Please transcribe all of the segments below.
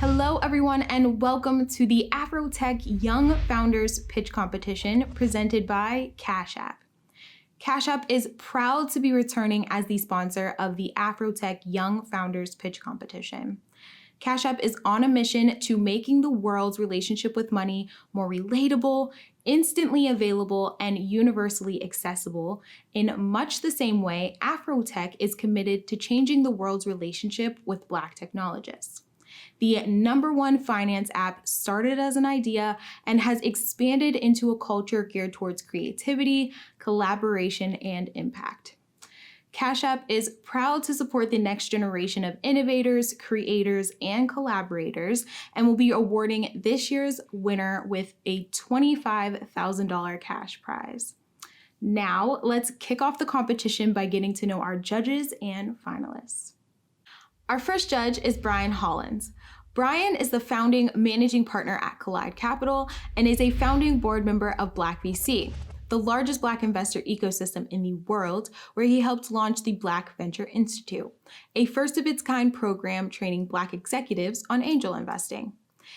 Hello, everyone, and welcome to the AfroTech Young Founders Pitch Competition presented by Cash App. Cash App is proud to be returning as the sponsor of the AfroTech Young Founders Pitch Competition. Cash App is on a mission to making the world's relationship with money more relatable, instantly available, and universally accessible. In much the same way, AfroTech is committed to changing the world's relationship with Black technologists. The #1 finance app started as an idea and has expanded into a culture geared towards creativity, collaboration, and impact. Cash App is proud to support the next generation of innovators, creators, and collaborators, and will be awarding this year's winner with a $25,000 cash prize. Now, let's kick off the competition by getting to know our judges and finalists. Our first judge is Brian Hollins. Brian is the founding managing partner at Collide Capital and is a founding board member of Black VC, the largest Black investor ecosystem in the world, where he helped launch the Black Venture Institute, a first-of-its-kind program training Black executives on angel investing.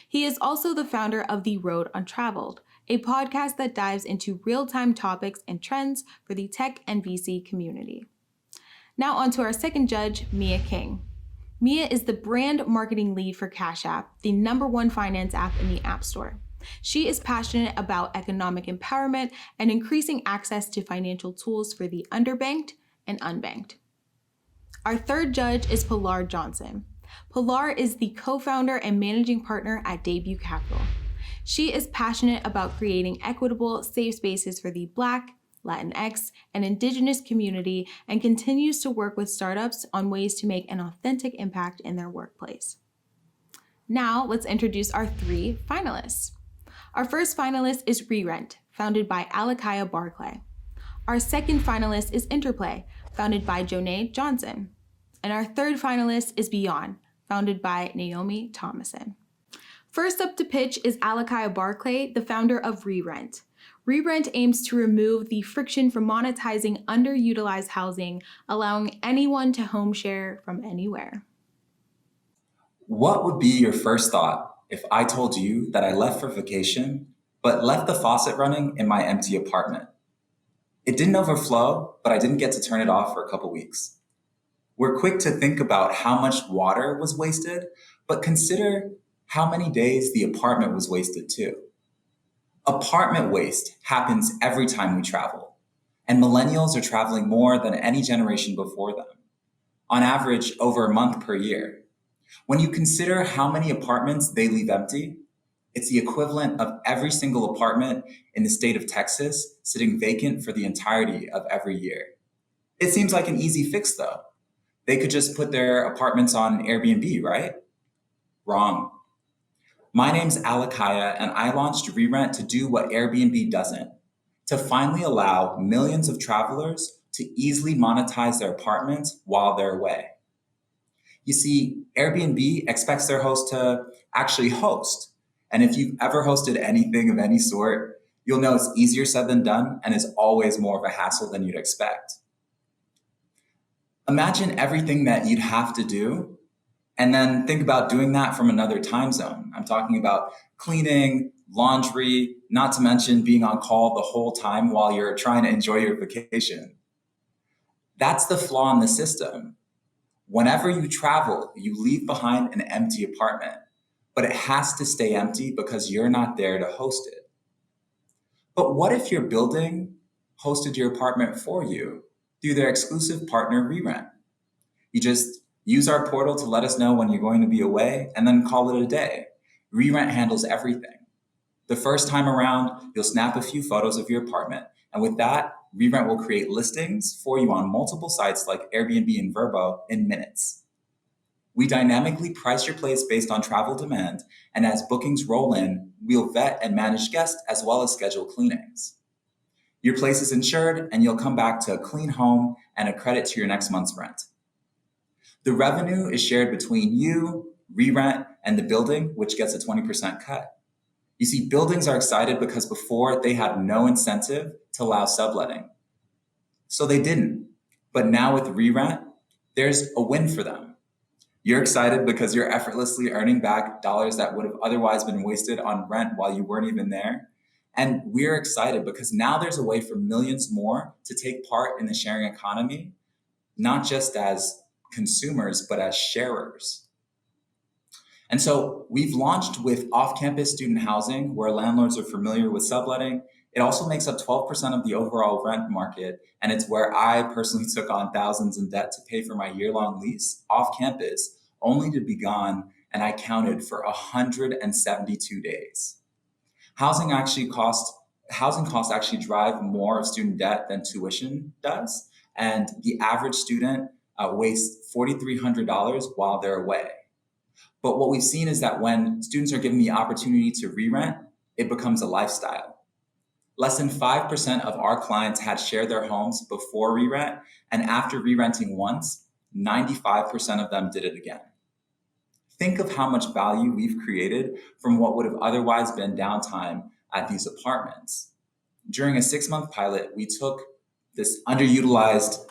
He is also the founder of The Road Untraveled, a podcast that dives into real-time topics and trends for the tech and VC community. Now on to our second judge, Mia King. Mia is the brand marketing lead for Cash App, the #1 finance app in the App Store. She is passionate about economic empowerment and increasing access to financial tools for the underbanked and unbanked. Our third judge is Pilar Johnson. Pilar is the co-founder and managing partner at Debut Capital. She is passionate about creating equitable, safe spaces for the Black, Latinx, and Indigenous community, and continues to work with startups on ways to make an authentic impact in their workplace. Now, let's introduce our 3 finalists. Our first finalist is Re-Rent, founded by Alakaya Barclay. Our second finalist is Interplay, founded by Jonae Johnson. And our third finalist is Beyond, founded by Naomi Thomason. First up to pitch is Alakaya Barclay, the founder of Re-Rent. Re-Rent aims to remove the friction from monetizing underutilized housing, allowing anyone to home share from anywhere. What would be your first thought if I told you that I left for vacation, but left the faucet running in my empty apartment? It didn't overflow, but I didn't get to turn it off for a couple weeks. We're quick to think about how much water was wasted, but consider how many days the apartment was wasted too. Apartment waste happens every time we travel, and millennials are traveling more than any generation before them, on average over a month per year. When you consider how many apartments they leave empty, it's the equivalent of every single apartment in the state of Texas sitting vacant for the entirety of every year. It seems like an easy fix though. They could just put their apartments on Airbnb, right? Wrong. My name's Alakaya, and I launched Re-Rent to do what Airbnb doesn't, to finally allow millions of travelers to easily monetize their apartments while they're away. You see, Airbnb expects their host to actually host. And if you've ever hosted anything of any sort, you'll know it's easier said than done and is always more of a hassle than you'd expect. Imagine everything that you'd have to do, and then think about doing that from another time zone. I'm talking about cleaning, laundry, not to mention being on call the whole time while you're trying to enjoy your vacation. That's the flaw in the system. Whenever you travel, you leave behind an empty apartment, but it has to stay empty because you're not there to host it. But what if your building hosted your apartment for you through their exclusive partner, Re-Rent? You just use our portal to let us know when you're going to be away and then call it a day. Re-Rent handles everything. The first time around, you'll snap a few photos of your apartment, and with that, Re-Rent will create listings for you on multiple sites like Airbnb and Vrbo in minutes. We dynamically price your place based on travel demand, and as bookings roll in, we'll vet and manage guests as well as schedule cleanings. Your place is insured, and you'll come back to a clean home and a credit to your next month's rent. The revenue is shared between you, Re-Rent, and the building, which gets a 20% cut. You see, buildings are excited because before they had no incentive to allow subletting. So they didn't. But now with Re-Rent, there's a win for them. You're excited because you're effortlessly earning back dollars that would have otherwise been wasted on rent while you weren't even there. And we're excited because now there's a way for millions more to take part in the sharing economy, not just as consumers, but as sharers. And so we've launched with off campus student housing where landlords are familiar with subletting. It also makes up 12% of the overall rent market. And it's where I personally took on thousands in debt to pay for my year long lease off campus, only to be gone. And I counted for 172 days. Housing actually costs Housing costs actually drive more of student debt than tuition does. And the average student wastes $4,300 while they're away. But what we've seen is that when students are given the opportunity to re-rent, it becomes a lifestyle. Less than 5% of our clients had shared their homes before re-rent, and after re-renting once, 95% of them did it again. Think of how much value we've created from what would have otherwise been downtime at these apartments. During a 6-month pilot, we took this underutilized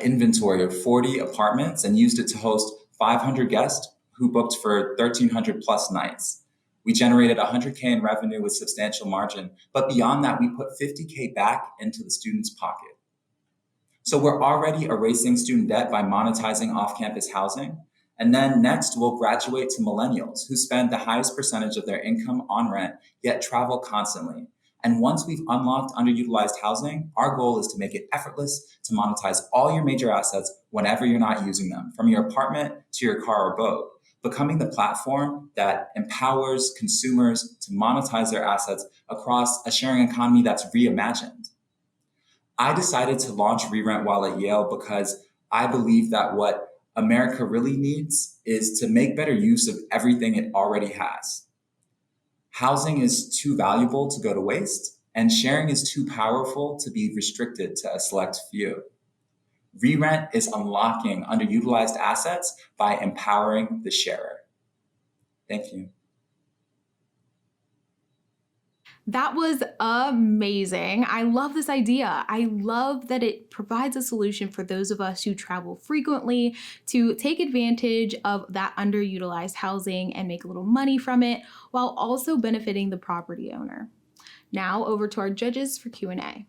inventory of 40 apartments and used it to host 500 guests who booked for 1,300 plus nights. We generated 100K in revenue with substantial margin, but beyond that, we put 50K back into the student's pocket. So we're already erasing student debt by monetizing off-campus housing. And then next, we'll graduate to millennials who spend the highest percentage of their income on rent, yet travel constantly. And once we've unlocked underutilized housing, our goal is to make it effortless to monetize all your major assets whenever you're not using them, from your apartment to your car or boat, becoming the platform that empowers consumers to monetize their assets across a sharing economy that's reimagined. I decided to launch Re-Rent while at Yale because I believe that what America really needs is to make better use of everything it already has. Housing is too valuable to go to waste, and sharing is too powerful to be restricted to a select few. Re-Rent is unlocking underutilized assets by empowering the sharer. Thank you. That was amazing. I love this idea. I love that it provides a solution for those of us who travel frequently to take advantage of that underutilized housing and make a little money from it while also benefiting the property owner. Now over to our judges for Q&A.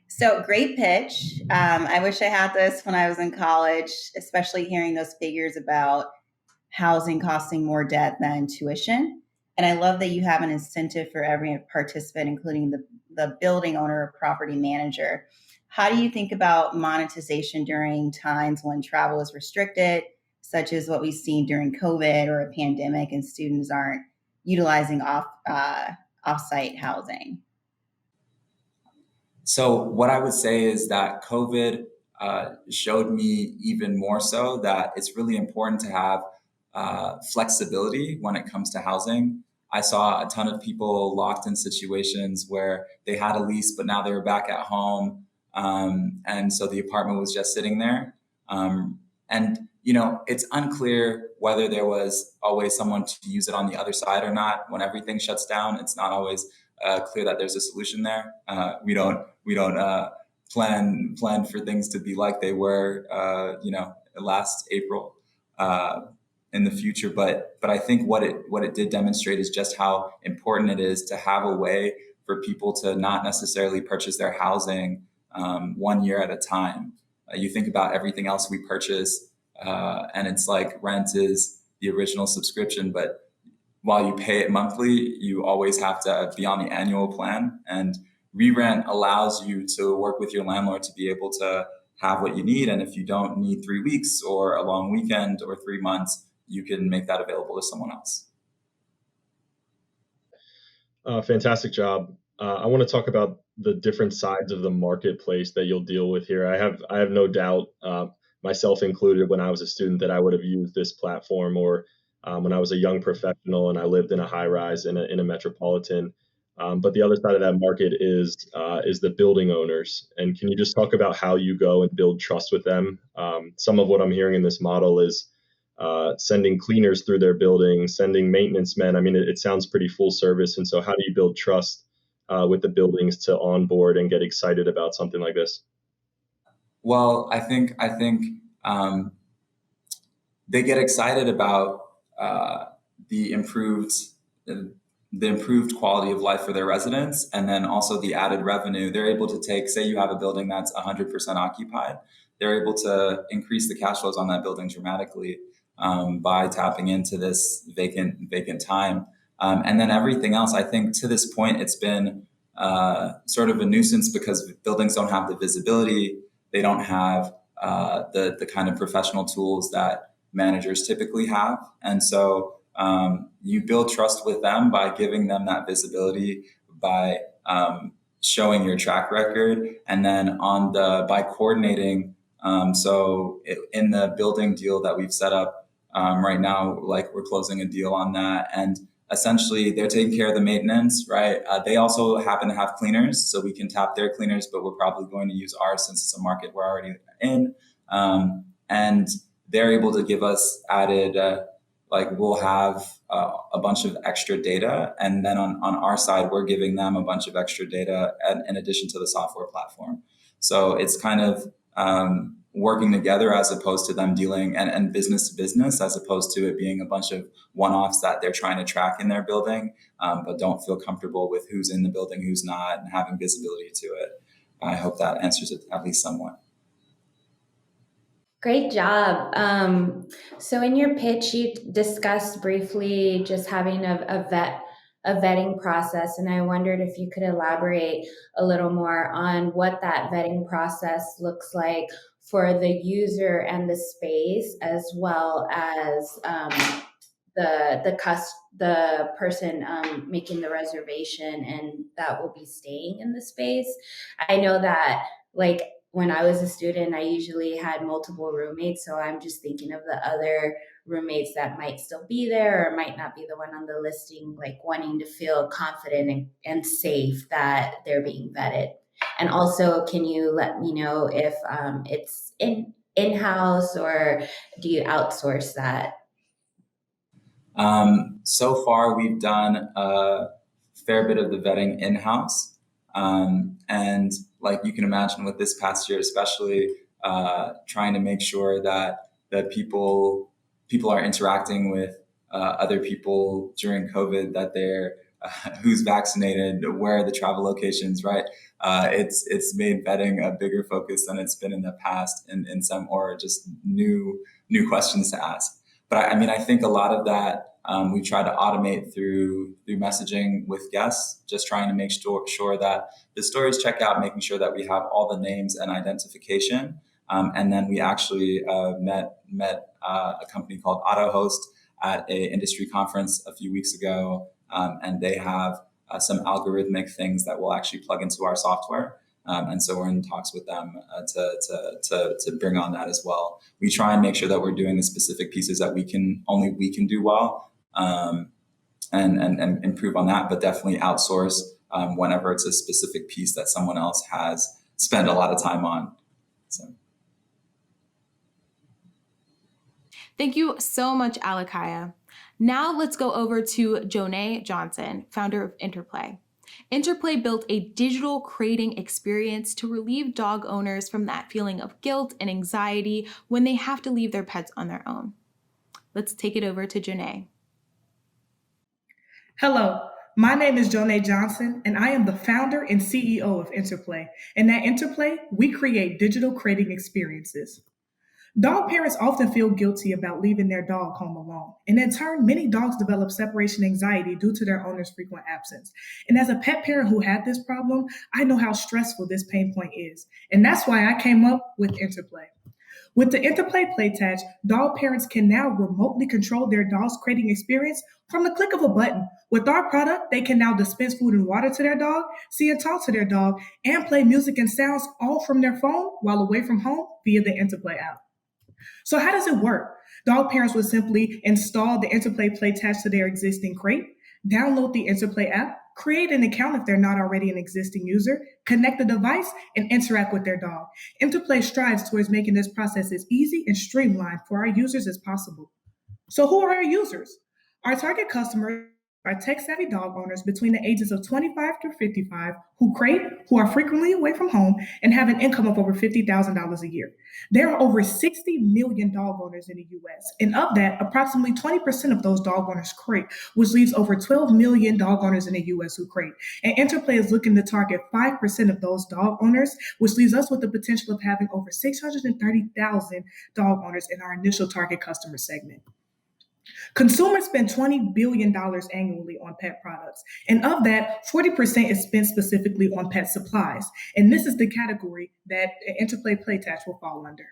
So great pitch. I wish I had this when I was in college, especially hearing those figures about housing costing more debt than tuition. And I love that you have an incentive for every participant, including the building owner or property manager. How do you think about monetization during times when travel is restricted, such as what we've seen during COVID or a pandemic, and students aren't utilizing off-site housing? So what I would say is that COVID showed me even more so that it's really important to have flexibility when it comes to housing. I saw a ton of people locked in situations where they had a lease, but now they were back at home. And so the apartment was just sitting there. And, it's unclear whether there was always someone to use it on the other side or not. When everything shuts down, it's not always clear that there's a solution there. We don't plan for things to be like they were, last April. In the future, but I think what it did demonstrate is just how important it is to have a way for people to not necessarily purchase their housing 1 year at a time. You think about everything else we purchase, and it's like rent is the original subscription, but while you pay it monthly, you always have to be on the annual plan. And re-rent allows you to work with your landlord to be able to have what you need, and if you don't need 3 weeks or a long weekend or 3 months, you can make that available to someone else. Fantastic job. I want to talk about the different sides of the marketplace that you'll deal with here. I have no doubt, myself included, when I was a student, that I would have used this platform, or when I was a young professional and I lived in a high rise in a metropolitan. But the other side of that market is the building owners. And can you just talk about how you go and build trust with them? Some of what I'm hearing in this model is sending cleaners through their building, sending maintenance men. I mean, it sounds pretty full service. And so how do you build trust with the buildings to onboard and get excited about something like this? Well, I think they get excited about the improved quality of life for their residents, and then also the added revenue. They're able to take, say you have a building that's 100% occupied, they're able to increase the cash flows on that building dramatically by tapping into this vacant time. And then everything else, I think to this point, it's been sort of a nuisance because buildings don't have the visibility. They don't have the kind of professional tools that managers typically have. And so you build trust with them by giving them that visibility, by showing your track record, and then by coordinating. In the building deal that we've set up right now, like we're closing a deal on that, and essentially they're taking care of the maintenance, right? They also happen to have cleaners, so we can tap their cleaners, but we're probably going to use ours since it's a market we're already in. And they're able to give us added, we'll have a bunch of extra data. And then on our side, we're giving them a bunch of extra data in addition to the software platform. So it's kind of working together as opposed to them dealing and business to business, as opposed to it being a bunch of one-offs that they're trying to track in their building, but don't feel comfortable with who's in the building, who's not, and having visibility to it. I hope that answers it at least somewhat. Great job. So in your pitch, you discussed briefly just having a vetting process, and I wondered if you could elaborate a little more on what that vetting process looks like for the user and the space, as well as the person making the reservation and that will be staying in the space. I know that, like, when I was a student, I usually had multiple roommates, so I'm just thinking of the other roommates that might still be there or might not be the one on the listing, like wanting to feel confident and safe that they're being vetted. And also, can you let me know if it's in-house or do you outsource that? So far, we've done a fair bit of the vetting in-house. And like you can imagine with this past year, especially trying to make sure that people are interacting with other people during COVID, that they're who's vaccinated, where are the travel locations, right? It's made vetting a bigger focus than it's been in the past, in some, or just new questions to ask. But I think a lot of that we try to automate through messaging with guests, just trying to make sure that the stories check out, making sure that we have all the names and identification. And then we actually met a company called AutoHost at an industry conference a few weeks ago, and they have some algorithmic things that will actually plug into our software. And so we're in talks with them to bring on that as well. We try and make sure that we're doing the specific pieces that only we can do well, and improve on that, but definitely outsource whenever it's a specific piece that someone else has spent a lot of time on. So. Thank you so much, Alakaya. Now let's go over to Jonay Johnson, founder of Interplay. Interplay built a digital crating experience to relieve dog owners from that feeling of guilt and anxiety when they have to leave their pets on their own. Let's take it over to Jonay. Hello, my name is Jonay Johnson, and I am the founder and CEO of Interplay. And at Interplay, we create digital crating experiences. Dog parents often feel guilty about leaving their dog home alone. And in turn, many dogs develop separation anxiety due to their owner's frequent absence. And as a pet parent who had this problem, I know how stressful this pain point is. And that's why I came up with Interplay. With the Interplay PlayTouch, dog parents can now remotely control their dog's crating experience from the click of a button. With our product, they can now dispense food and water to their dog, see and talk to their dog, and play music and sounds all from their phone while away from home via the Interplay app. So how does it work? Dog parents would simply install the Interplay PlayTouch to their existing crate, download the Interplay app, create an account if they're not already an existing user, connect the device, and interact with their dog. Interplay strives towards making this process as easy and streamlined for our users as possible. So who are our users? Our target customers are tech-savvy dog owners between the ages of 25 to 55 who crate, who are frequently away from home, and have an income of over $50,000 a year. There are over 60 million dog owners in the US, and of that, approximately 20% of those dog owners crate, which leaves over 12 million dog owners in the US who crate. And Interplay is looking to target 5% of those dog owners, which leaves us with the potential of having over 630,000 dog owners in our initial target customer segment. Consumers spend $20 billion annually on pet products, and of that, 40% is spent specifically on pet supplies. And this is the category that Interplay Playtouch will fall under.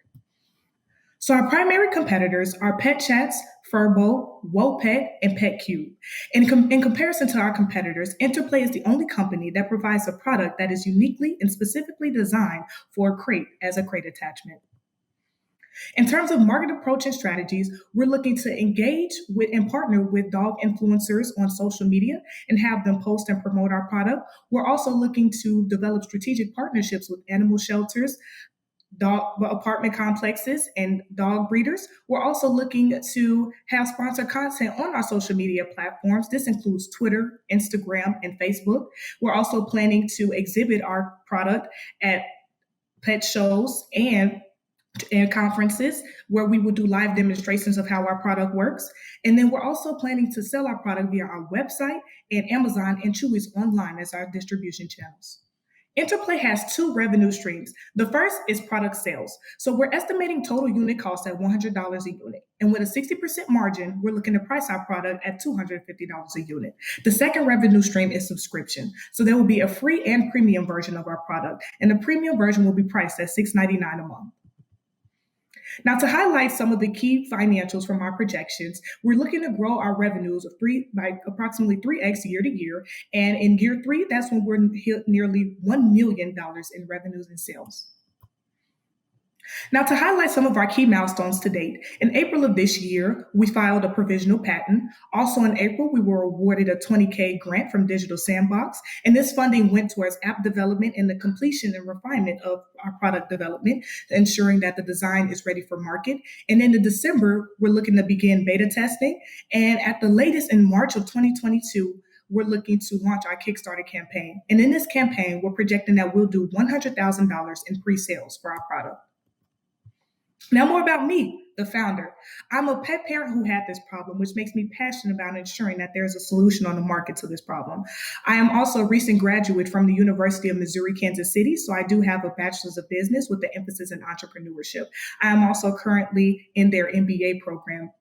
So our primary competitors are Pet Chats, Furbo, WoPet, and PetCube. In comparison to our competitors, Interplay is the only company that provides a product that is uniquely and specifically designed for a crate as a crate attachment. In terms of market approach and strategies, we're looking to engage with and partner with dog influencers on social media and have them post and promote our product. We're also looking to develop strategic partnerships with animal shelters, dog apartment complexes, and dog breeders. We're also looking to have sponsored content on our social media platforms. This includes Twitter, Instagram, and Facebook. We're also planning to exhibit our product at pet shows and conferences where we will do live demonstrations of how our product works. And then we're also planning to sell our product via our website and Amazon and Chewy's online as our distribution channels. Interplay has two revenue streams. The first is product sales. So we're estimating total unit cost at $100 a unit. And with a 60% margin, we're looking to price our product at $250 a unit. The second revenue stream is subscription. So there will be a free and premium version of our product. And the premium version will be priced at $6.99 a month. Now, to highlight some of the key financials from our projections, we're looking to grow our revenues by approximately 3x year to year. And in year 3, that's when we're hit nearly $1 million in revenues and sales. Now, to highlight some of our key milestones to date, in April of this year, we filed a provisional patent. Also in April, we were awarded a $20K grant from Digital Sandbox, and this funding went towards app development and the completion and refinement of our product development, ensuring that the design is ready for market. And then in December, we're looking to begin beta testing, and at the latest in March of 2022, we're looking to launch our Kickstarter campaign. And in this campaign, we're projecting that we'll do $100,000 in pre-sales for our product. Now, more about me, the founder. I'm a pet parent who had this problem, which makes me passionate about ensuring that there's a solution on the market to this problem. I am also a recent graduate from the University of Missouri, Kansas City, so I do have a bachelor's of business with the emphasis in entrepreneurship. I am also currently in their MBA program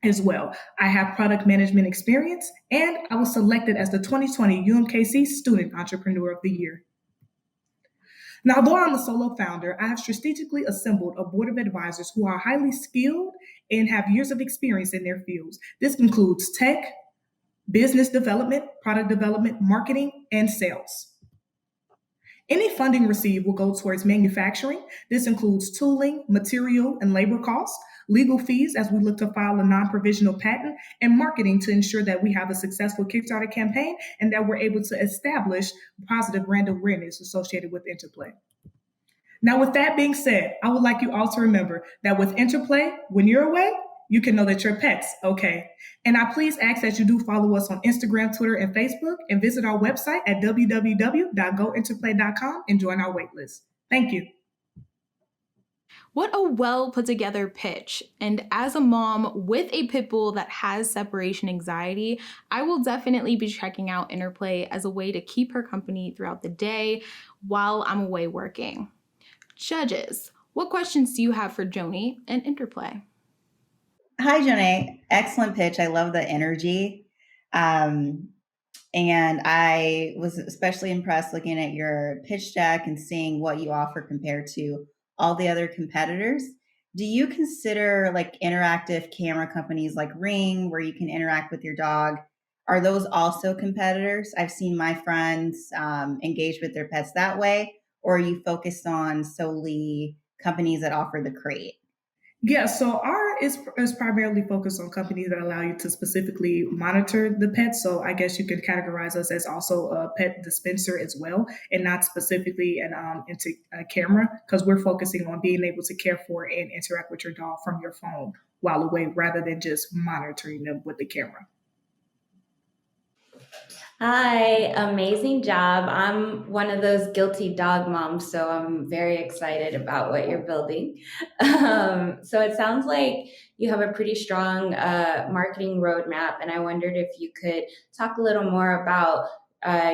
as well. I have product management experience, and I was selected as the 2020 UMKC Student Entrepreneur of the Year. Now, although I'm a solo founder, I have strategically assembled a board of advisors who are highly skilled and have years of experience in their fields. This includes tech, business development, product development, marketing, and sales. Any funding received will go towards manufacturing. This includes tooling, material, and labor costs, legal fees as we look to file a non-provisional patent, and marketing to ensure that we have a successful Kickstarter campaign and that we're able to establish positive brand awareness associated with Interplay. Now, with that being said, I would like you all to remember that with Interplay, when you're away, you can know that your pet's okay. And I please ask that you do follow us on Instagram, Twitter, and Facebook, and visit our website at www.gointerplay.com and join our waitlist. Thank you. What a well put together pitch. And as a mom with a pit bull that has separation anxiety, I will definitely be checking out Interplay as a way to keep her company throughout the day while I'm away working. Judges, what questions do you have for Joni and Interplay? Hi, Janae. Excellent pitch. I love the energy. And I was especially impressed looking at your pitch deck and seeing what you offer compared to all the other competitors. Do you consider like interactive camera companies like Ring, where you can interact with your dog? Are those also competitors? I've seen my friends engage with their pets that way. Or are you focused on solely companies that offer the crate? Yeah, so our is primarily focused on companies that allow you to specifically monitor the pets. So I guess you can categorize us as also a pet dispenser as well, and not specifically into a camera, because we're focusing on being able to care for and interact with your dog from your phone while away, rather than just monitoring them with the camera. Hi, amazing job. I'm one of those guilty dog moms, so I'm very excited about what you're building. So it sounds like you have a pretty strong marketing roadmap, and I wondered if you could talk a little more about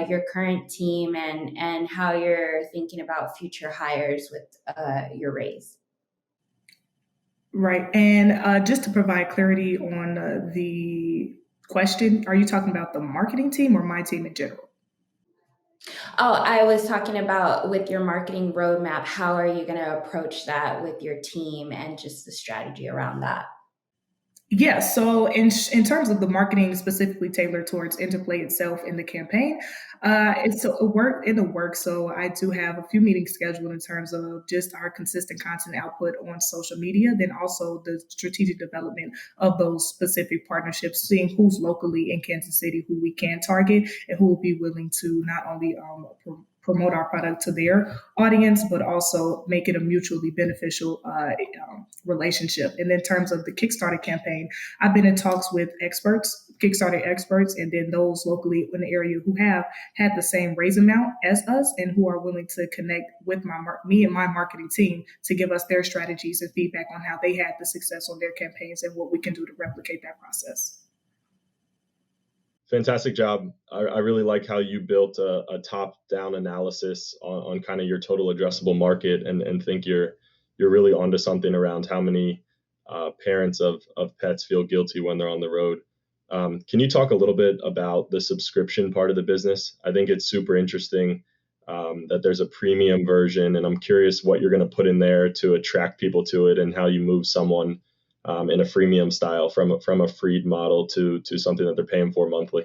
your current team and how you're thinking about future hires with your raise. Right. And just to provide clarity on the question, are you talking about the marketing team or my team in general? Oh, I was talking about with your marketing roadmap, how are you going to approach that with your team and just the strategy around that? Yeah, so in terms of the marketing specifically tailored towards Interplay itself in the campaign, it's a work in the work. So I do have a few meetings scheduled in terms of just our consistent content output on social media, then also the strategic development of those specific partnerships, seeing who's locally in Kansas City, who we can target, and who will be willing to not only promote our product to their audience, but also make it a mutually beneficial relationship. And in terms of the Kickstarter campaign, I've been in talks with experts, Kickstarter experts, and then those locally in the area who have had the same raise amount as us and who are willing to connect with me and my marketing team to give us their strategies and feedback on how they had the success on their campaigns and what we can do to replicate that process. Fantastic job. I really like how you built a top-down analysis on kind of your total addressable market, and think you're really onto something around how many parents of pets feel guilty when they're on the road. Can you talk a little bit about the subscription part of the business? I think it's super interesting that there's a premium version, and I'm curious what you're going to put in there to attract people to it, and how you move someone in a freemium style from a freed model to something that they're paying for monthly.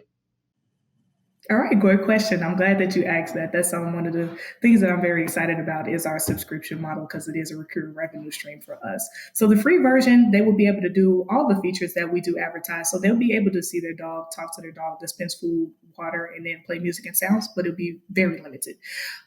All right, great question. I'm glad that you asked that. That's one of the things that I'm very excited about is our subscription model because it is a recurring revenue stream for us. So the free version, they will be able to do all the features that we do advertise. So they'll be able to see their dog, talk to their dog, dispense food, water, and then play music and sounds, but it'll be very limited.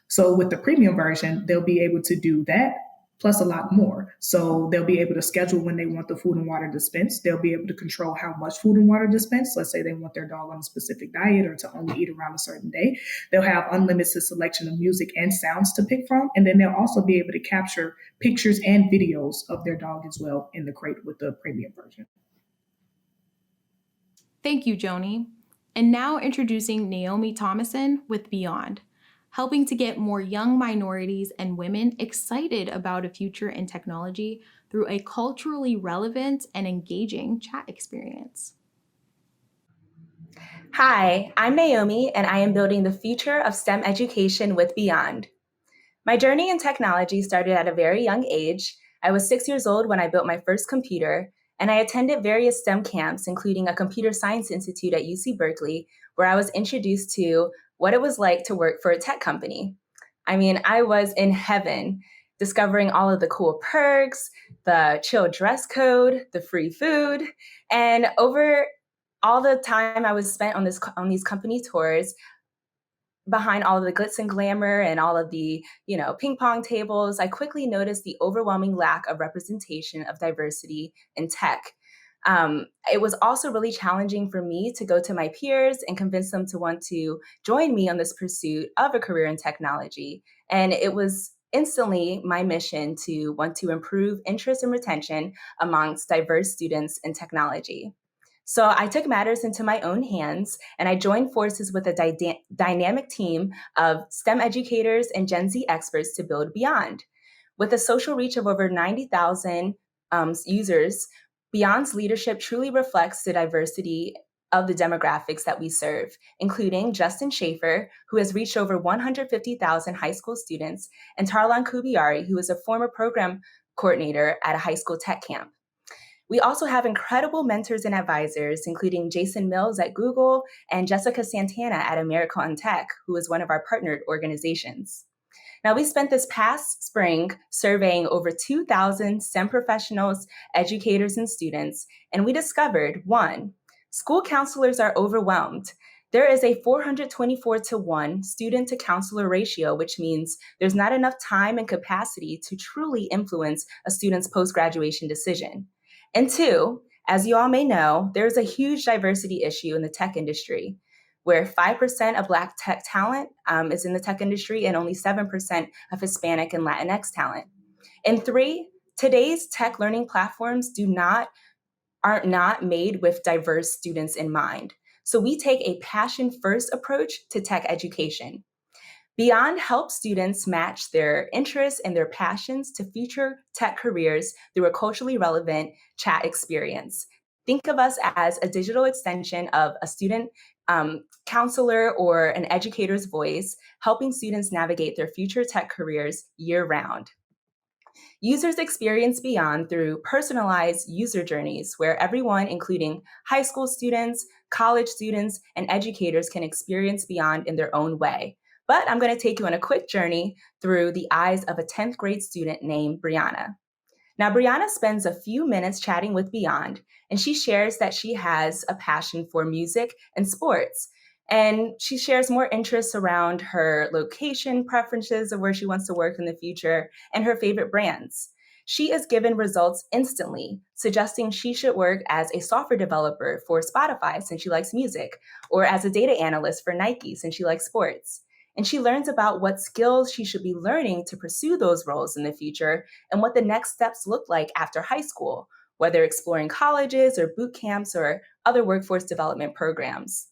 So with the premium version, they'll be able to do that plus a lot more. So they'll be able to schedule when they want the food and water dispensed. They'll be able to control how much food and water dispensed. Let's say they want their dog on a specific diet or to only eat around a certain day. They'll have unlimited selection of music and sounds to pick from. And then they'll also be able to capture pictures and videos of their dog as well in the crate with the premium version. Thank you, Joni. And now introducing Naomi Thomason with Beyond, helping to get more young minorities and women excited about a future in technology through a culturally relevant and engaging chat experience. Hi, I'm Naomi, and I am building the future of STEM education with Beyond. My journey in technology started at a very young age. I was 6 years old when I built my first computer, and I attended various STEM camps, including a computer science institute at UC Berkeley, where I was introduced to what it was like to work for a tech company. I mean, I was in heaven, discovering all of the cool perks, the chill dress code, the free food, and over all the time I was spent on these company tours, behind all of the glitz and glamour and all of the, ping pong tables, I quickly noticed the overwhelming lack of representation of diversity in tech. It was also really challenging for me to go to my peers and convince them to want to join me on this pursuit of a career in technology. And it was instantly my mission to want to improve interest and retention amongst diverse students in technology. So I took matters into my own hands, and I joined forces with a dynamic team of STEM educators and Gen Z experts to build Beyond. With a social reach of over 90,000 users, Beyond's leadership truly reflects the diversity of the demographics that we serve, including Justin Schaefer, who has reached over 150,000 high school students, and Tarlan Kubiari, who is a former program coordinator at a high school tech camp. We also have incredible mentors and advisors, including Jason Mills at Google and Jessica Santana at America Tech, who is one of our partnered organizations. Now, we spent this past spring surveying over 2,000 STEM professionals, educators, and students, and we discovered, 1, school counselors are overwhelmed. There is a 424-to-1 student to counselor ratio, which means there's not enough time and capacity to truly influence a student's post-graduation decision. And 2, as you all may know, there's a huge diversity issue in the tech industry. where 5% of Black tech talent is in the tech industry and only 7% of Hispanic and Latinx talent. And 3, today's tech learning platforms are not made with diverse students in mind. So we take a passion-first approach to tech education. Beyond helps students match their interests and their passions to future tech careers through a culturally relevant chat experience. Think of us as a digital extension of a student counselor or an educator's voice, helping students navigate their future tech careers year-round. Users experience Beyond through personalized user journeys where everyone, including high school students, college students, and educators, can experience Beyond in their own way. But I'm going to take you on a quick journey through the eyes of a 10th grade student named Brianna. Now, Brianna spends a few minutes chatting with Beyond, and she shares that she has a passion for music and sports. And she shares more interests around her location preferences of where she wants to work in the future and her favorite brands. She is given results instantly, suggesting she should work as a software developer for Spotify since she likes music, or as a data analyst for Nike since she likes sports. And she learns about what skills she should be learning to pursue those roles in the future and what the next steps look like after high school, whether exploring colleges or boot camps or other workforce development programs.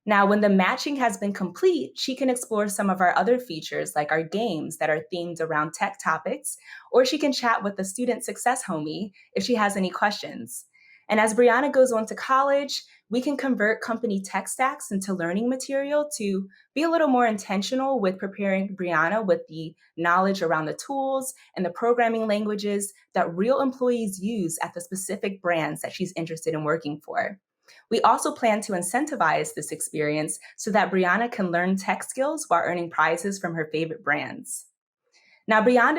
Now, when the matching has been complete, she can explore some of our other features like our games that are themed around tech topics, or she can chat with the student success homie if she has any questions. And as Brianna goes on to college, we can convert company tech stacks into learning material to be a little more intentional with preparing Brianna with the knowledge around the tools and the programming languages that real employees use at the specific brands that she's interested in working for. We also plan to incentivize this experience so that Brianna can learn tech skills while earning prizes from her favorite brands. Now, Beyond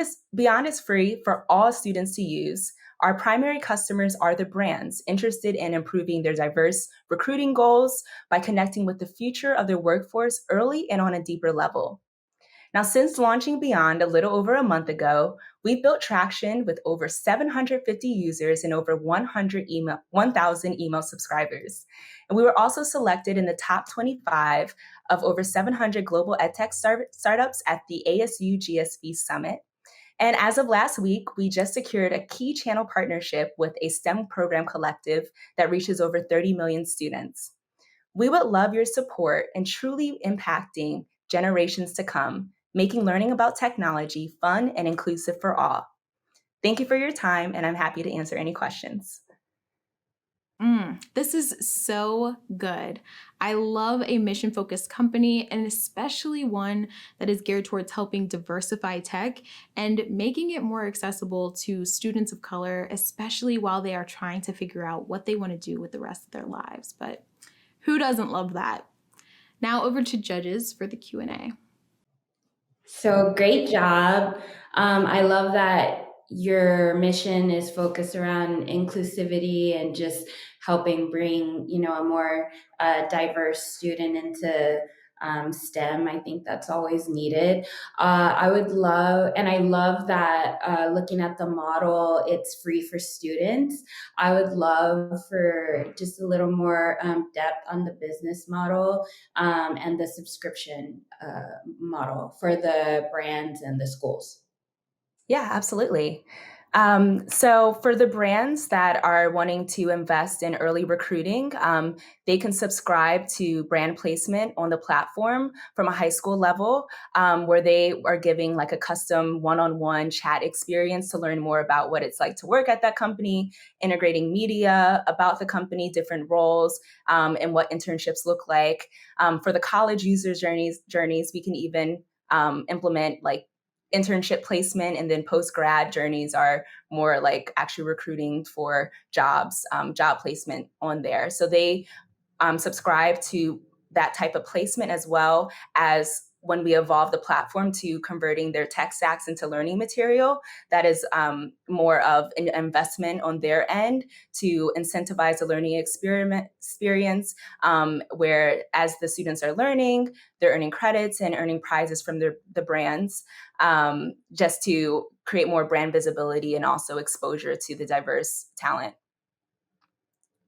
is free for all students to use. Our primary customers are the brands interested in improving their diverse recruiting goals by connecting with the future of their workforce early and on a deeper level. Now, since launching Beyond a little over a month ago, we've built traction with over 750 users and over 1,000 email subscribers. And we were also selected in the top 25 of over 700 global edtech startups at the ASU GSV Summit. And as of last week, we just secured a key channel partnership with a STEM program collective that reaches over 30 million students. We would love your support in truly impacting generations to come, making learning about technology fun and inclusive for all. Thank you for your time, and I'm happy to answer any questions. This is so good. I love a mission-focused company, and especially one that is geared towards helping diversify tech and making it more accessible to students of color, especially while they are trying to figure out what they want to do with the rest of their lives. But who doesn't love that? Now over to judges for the Q&A. So great job. I love that your mission is focused around inclusivity and just helping bring, a more diverse student into STEM. I think that's always needed. I love that looking at the model, it's free for students. I would love for just a little more depth on the business model and the subscription model for the brands and the schools. Yeah, absolutely. So for the brands that are wanting to invest in early recruiting, they can subscribe to brand placement on the platform from a high school level, where they are giving like a custom one-on-one chat experience to learn more about what it's like to work at that company, integrating media about the company, different roles, and what internships look like. For the college user journeys, we can even implement like internship placement, and then post-grad journeys are more like actually recruiting for jobs, job placement on there. So they subscribe to that type of placement, as well as when we evolve the platform to converting their tech stacks into learning material, that is more of an investment on their end to incentivize the learning experience, where as the students are learning, they're earning credits and earning prizes from the brands, just to create more brand visibility and also exposure to the diverse talent.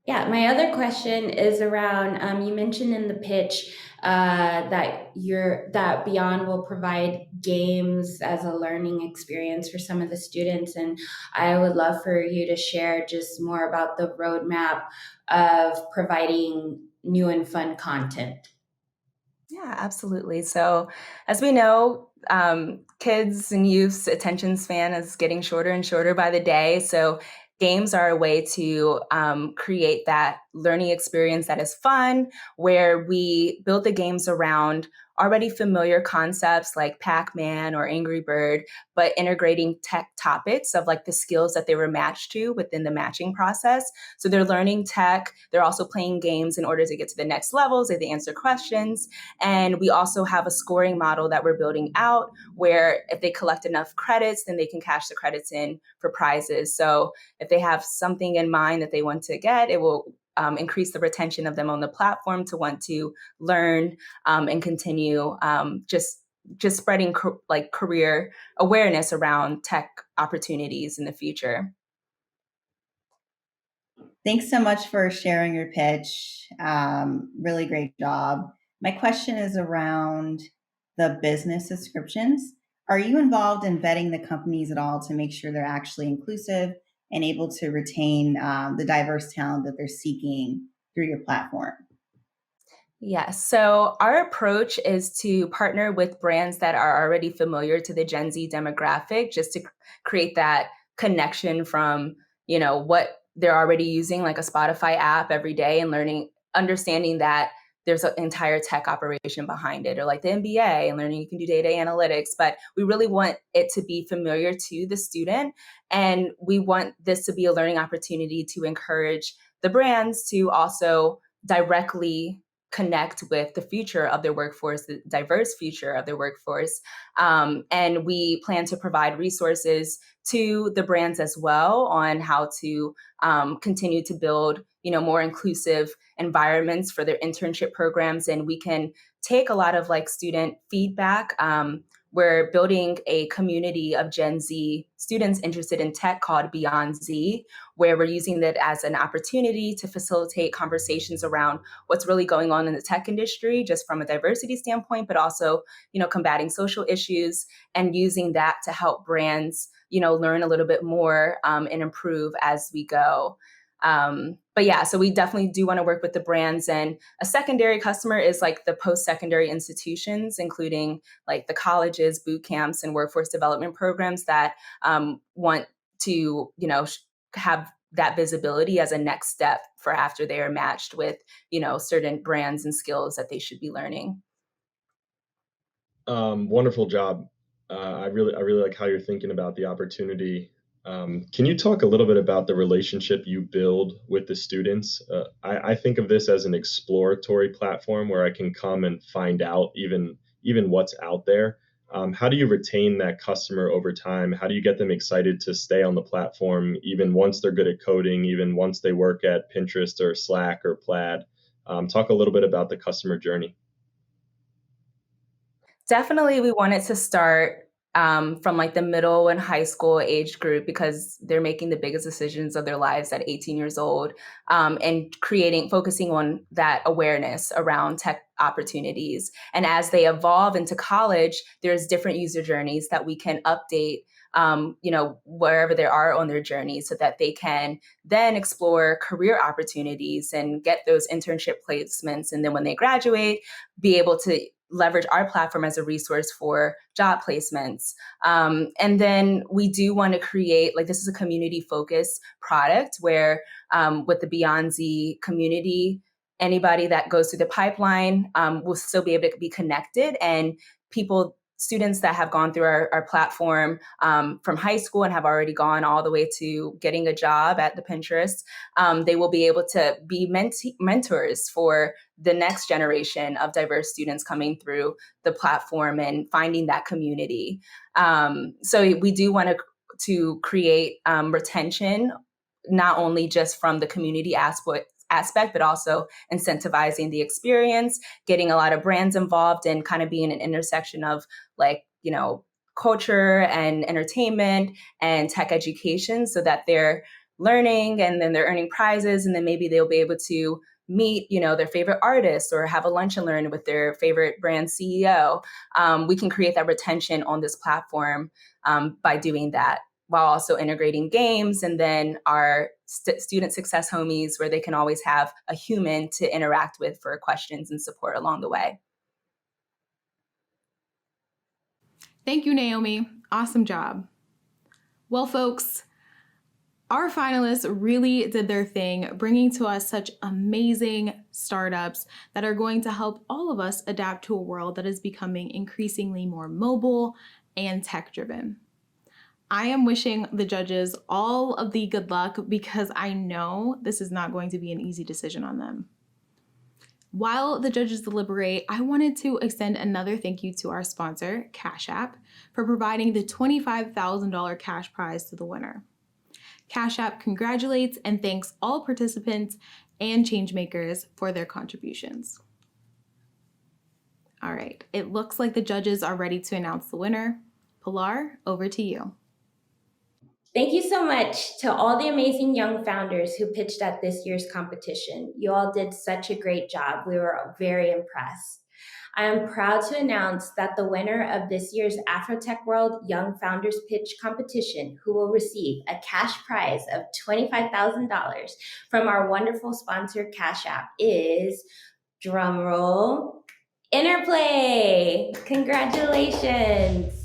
Yeah, my other question is around you mentioned in the pitch that Beyond will provide games as a learning experience for some of the students, and I would love for you to share just more about the roadmap of providing new and fun content. Yeah, absolutely. So, as we know, kids and youth's attention span is getting shorter and shorter by the day. So, games are a way to create that learning experience that is fun, where we build the games around already familiar concepts like Pac Man or Angry Bird, but integrating tech topics of like the skills that they were matched to within the matching process. So, they're learning tech, they're also playing games in order to get to the next levels, they answer questions. And we also have a scoring model that we're building out where if they collect enough credits, then they can cash the credits in for prizes. So if they have something in mind that they want to get, it will increase the retention of them on the platform to want to learn and continue just spreading like career awareness around tech opportunities in the future. Thanks so much for sharing your pitch. Really great job. My question is around the business subscriptions. Are you involved in vetting the companies at all to make sure they're actually inclusive and able to retain the diverse talent that they're seeking through your platform? Yes. So our approach is to partner with brands that are already familiar to the Gen Z demographic, just to create that connection from, what they're already using, like a Spotify app every day, and understanding that there's an entire tech operation behind it, or like the MBA and learning you can do data analytics. But we really want it to be familiar to the student. And we want this to be a learning opportunity to encourage the brands to also directly connect with the future of their workforce, the diverse future of their workforce. And we plan to provide resources to the brands as well on how to continue to build, more inclusive environments for their internship programs. And we can take a lot of like student feedback. We're building a community of Gen Z students interested in tech called Beyond Z, where we're using that as an opportunity to facilitate conversations around what's really going on in the tech industry, just from a diversity standpoint, but also, combating social issues and using that to help brands, learn a little bit more and improve as we go. But yeah, so we definitely do want to work with the brands. And a secondary customer is like the post-secondary institutions, including like the colleges, boot camps, and workforce development programs that want to, have that visibility as a next step for after they are matched with, certain brands and skills that they should be learning. Wonderful job. I really like how you're thinking about the opportunity. Can you talk a little bit about the relationship you build with the students? I think of this as an exploratory platform where I can come and find out even what's out there. How do you retain that customer over time? How do you get them excited to stay on the platform, even once they're good at coding, even once they work at Pinterest or Slack or Plaid? Talk a little bit about the customer journey. Definitely, we wanted to start from like the middle and high school age group because they're making the biggest decisions of their lives at 18 years old, and focusing on that awareness around tech opportunities. And as they evolve into college, there's different user journeys that we can update, wherever they are on their journey so that they can then explore career opportunities and get those internship placements. And then when they graduate, be able to leverage our platform as a resource for job placements. And then we do want to create, like, this is a community focused product where with the Beyond Z community, anybody that goes through the pipeline will still be able to be connected, and students that have gone through our platform from high school and have already gone all the way to getting a job at the Pinterest, they will be able to be mentors for the next generation of diverse students coming through the platform and finding that community. So we do want to create retention, not only just from the community aspect, but also incentivizing the experience, getting a lot of brands involved, and kind of being an intersection of like, culture and entertainment and tech education so that they're learning, and then they're earning prizes, and then maybe they'll be able to meet, their favorite artist or have a lunch and learn with their favorite brand CEO. We can create that retention on this platform by doing that, while also integrating games and then our student success homies, where they can always have a human to interact with for questions and support along the way. Thank you, Naomi. Awesome job. Well, folks, our finalists really did their thing, bringing to us such amazing startups that are going to help all of us adapt to a world that is becoming increasingly more mobile and tech-driven. I am wishing the judges all of the good luck because I know this is not going to be an easy decision on them. While the judges deliberate, I wanted to extend another thank you to our sponsor, Cash App, for providing the $25,000 cash prize to the winner. Cash App congratulates and thanks all participants and changemakers for their contributions. All right, it looks like the judges are ready to announce the winner. Pilar, over to you. Thank you so much to all the amazing young founders who pitched at this year's competition. You all did such a great job. We were very impressed. I am proud to announce that the winner of this year's AfroTech World Young Founders Pitch Competition, who will receive a cash prize of $25,000 from our wonderful sponsor, Cash App, is, drumroll, Interplay. Congratulations.